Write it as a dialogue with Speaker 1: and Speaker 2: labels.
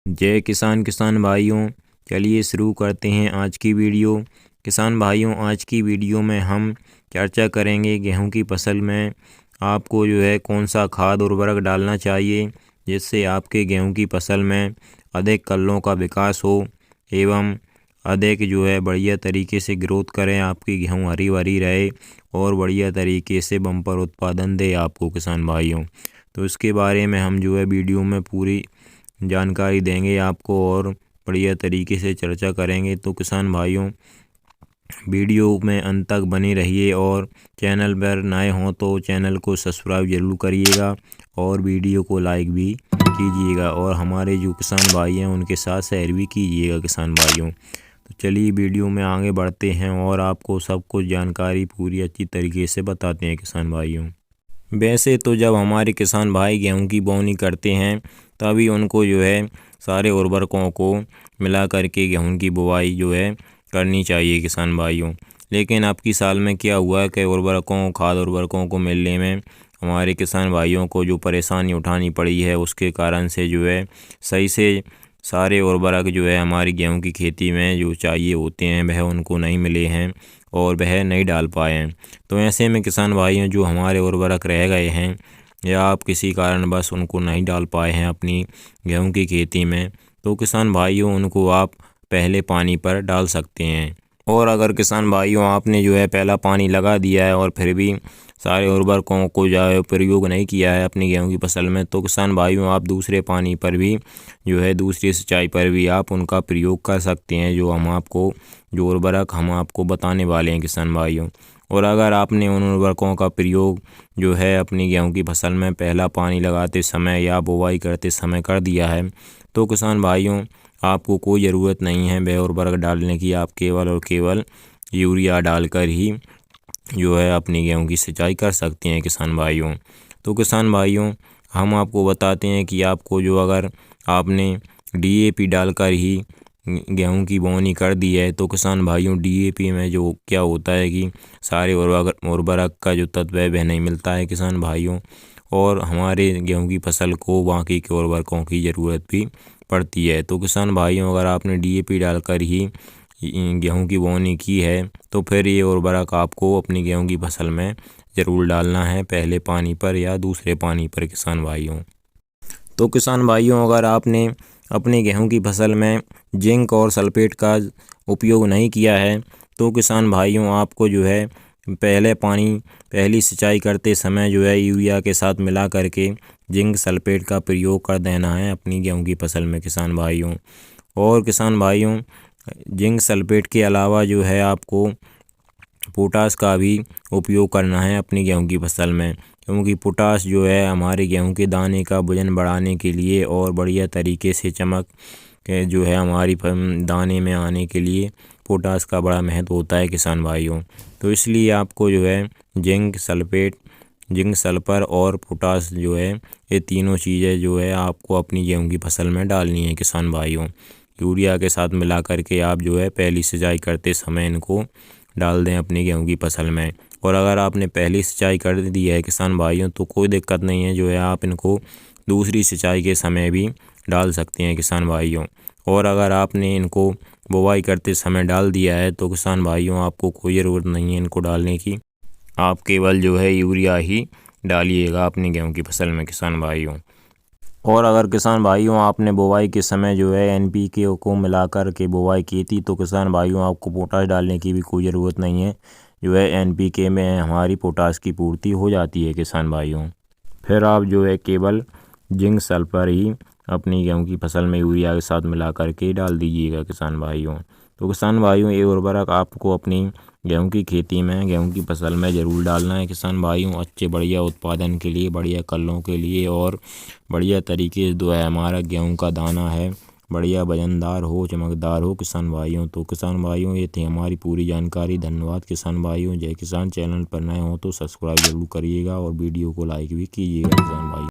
Speaker 1: जय किसान किसान भाइयों, चलिए शुरू करते हैं आज की वीडियो। किसान भाइयों, आज की वीडियो में हम चर्चा करेंगे गेहूं की फसल में आपको कौन सा खाद उर्वरक डालना चाहिए जिससे आपके गेहूं की फसल में अधिक कल्लों का विकास हो एवं अधिक बढ़िया तरीके से ग्रोथ करें, आपकी गेहूं हरी भरी रहे और बढ़िया तरीके से बम्पर उत्पादन दे आपको। किसान भाइयों, तो इसके बारे में हम वीडियो में पूरी जानकारी देंगे आपको और बढ़िया तरीके से चर्चा करेंगे। तो किसान भाइयों, वीडियो में अंत तक बने रहिए और चैनल पर नए हों तो चैनल को सब्सक्राइब जरूर करिएगा और वीडियो को लाइक भी कीजिएगा और हमारे जो किसान भाई हैं उनके साथ शेयर भी कीजिएगा। किसान भाइयों, तो चलिए वीडियो में आगे बढ़ते हैं और आपको सब कुछ जानकारी पूरी अच्छी तरीके से बताते हैं। किसान भाइयों, वैसे तो जब हमारे किसान भाई गेहूं की बोवनी करते हैं तभी उनको सारे उर्वरकों को मिला करके गेहूं की बुवाई करनी चाहिए। किसान भाइयों, लेकिन अब की साल में क्या हुआ कि खाद उर्वरकों को मिलने में हमारे किसान भाइयों को जो परेशानी उठानी पड़ी है, उसके कारण से सही से सारे उर्वरक हमारी गेहूं की खेती में जो चाहिए होते हैं वह उनको नहीं मिले हैं और वह नहीं डाल पाए हैं। तो ऐसे में किसान भाइयों, जो हमारे उर्वरक रह गए हैं या आप किसी कारणवश उनको नहीं डाल पाए हैं अपनी गेहूं की खेती में, तो किसान भाइयों उनको आप पहले पानी पर डाल सकते हैं। और अगर किसान भाइयों आपने पहला पानी लगा दिया है और फिर भी सारे उर्वरकों को प्रयोग नहीं किया है अपनी गेहूं की फसल में, तो किसान भाइयों आप दूसरे पानी पर भी दूसरी सिंचाई पर भी आप उनका प्रयोग कर सकते हैं, जो उर्वरक हम आपको बताने वाले हैं। किसान भाइयों, और अगर आपने उन उर्वरकों का प्रयोग अपनी गेहूं की फसल में पहला पानी लगाते समय या बुवाई करते समय कर दिया है, तो किसान भाइयों आपको कोई ज़रूरत नहीं है वह उर्वरक डालने की। आप केवल और केवल यूरिया डालकर ही अपनी गेहूं की सिंचाई कर सकते हैं। किसान भाइयों, तो किसान भाइयों हम आपको बताते हैं कि आपको अगर आपने DAP डालकर ही गेहूं की बोवनी कर दी है, तो किसान भाइयों DAP में क्या होता है कि सारे उर्वरक का जो तत्व है वह नहीं मिलता है। किसान भाइयों, और हमारे गेहूं की फसल को बाकी के उर्वरकों की ज़रूरत भी पड़ती है। तो किसान भाइयों, अगर आपने DAP डालकर ही गेहूं की बोवनी की है तो फिर ये उर्वरक आपको अपनी गेहूं की फसल में ज़रूर डालना है, पहले पानी पर या दूसरे पानी पर। किसान भाइयों, तो किसान भाइयों अगर आपने अपने गेहूं की फसल में जिंक और सल्फेट का उपयोग नहीं किया है, तो किसान भाइयों आपको पहली सिंचाई करते समय यूरिया के साथ मिला करके जिंक सल्फेट का प्रयोग कर देना है अपनी गेहूं की फसल में। किसान भाइयों, और किसान भाइयों जिंक सल्फेट के अलावा आपको पोटाश का भी उपयोग करना है अपनी गेहूं की फसल में, क्योंकि पोटाश हमारे गेहूं के दाने का वजन बढ़ाने के लिए और बढ़िया तरीके से चमक हमारी दाने में आने के लिए पोटाश का बड़ा महत्व होता है। किसान भाइयों, तो इसलिए आपको जिंक सल्फेट, जिंक सल्फर और पोटाश ये तीनों चीज़ें आपको अपनी गेहूं की फसल में डालनी है। किसान भाइयों, यूरिया के साथ मिला करके आप पहली सिंचाई करते समय इनको डाल दें अपनी गेहूं की फसल में। और अगर आपने पहली सिंचाई कर दी है किसान भाइयों, तो कोई दिक्कत नहीं है, आप इनको दूसरी सिंचाई के समय भी डाल सकते हैं। किसान भाइयों, और अगर आपने इनको बुवाई करते समय डाल दिया है तो किसान भाइयों आपको कोई ज़रूरत नहीं है इनको डालने की, आप केवल यूरिया ही डालिएगा अपनी गेहूं की फसल में। किसान भाइयों, और अगर किसान भाइयों आपने बुवाई के समय NPK को मिलाकर के बुवाई की थी, तो किसान भाइयों आपको पोटाश डालने की भी कोई ज़रूरत नहीं है, NPK में हमारी पोटाश की पूर्ति हो जाती है। किसान भाइयों, फिर आप केवल जिंक सल्फर ही अपनी गेहूं की फसल में यूरिया के साथ मिला करके डाल दीजिएगा। किसान भाइयों, तो किसान भाइयों ये उर्वरक आपको अपनी गेहूं की खेती में, गेहूं की फसल में ज़रूर डालना है। किसान भाइयों, अच्छे बढ़िया उत्पादन के लिए, बढ़िया कल्लों के लिए और बढ़िया तरीके से हमारा गेहूं का दाना है बढ़िया वजनदार हो, चमकदार हो। किसान भाइयों, तो किसान भाइयों ये थी हमारी पूरी जानकारी। धन्यवाद किसान भाइयों। जय किसान। चैनल पर नए हो तो सब्सक्राइब जरूर करिएगा और वीडियो को लाइक भी कीजिएगा। किसान भाई।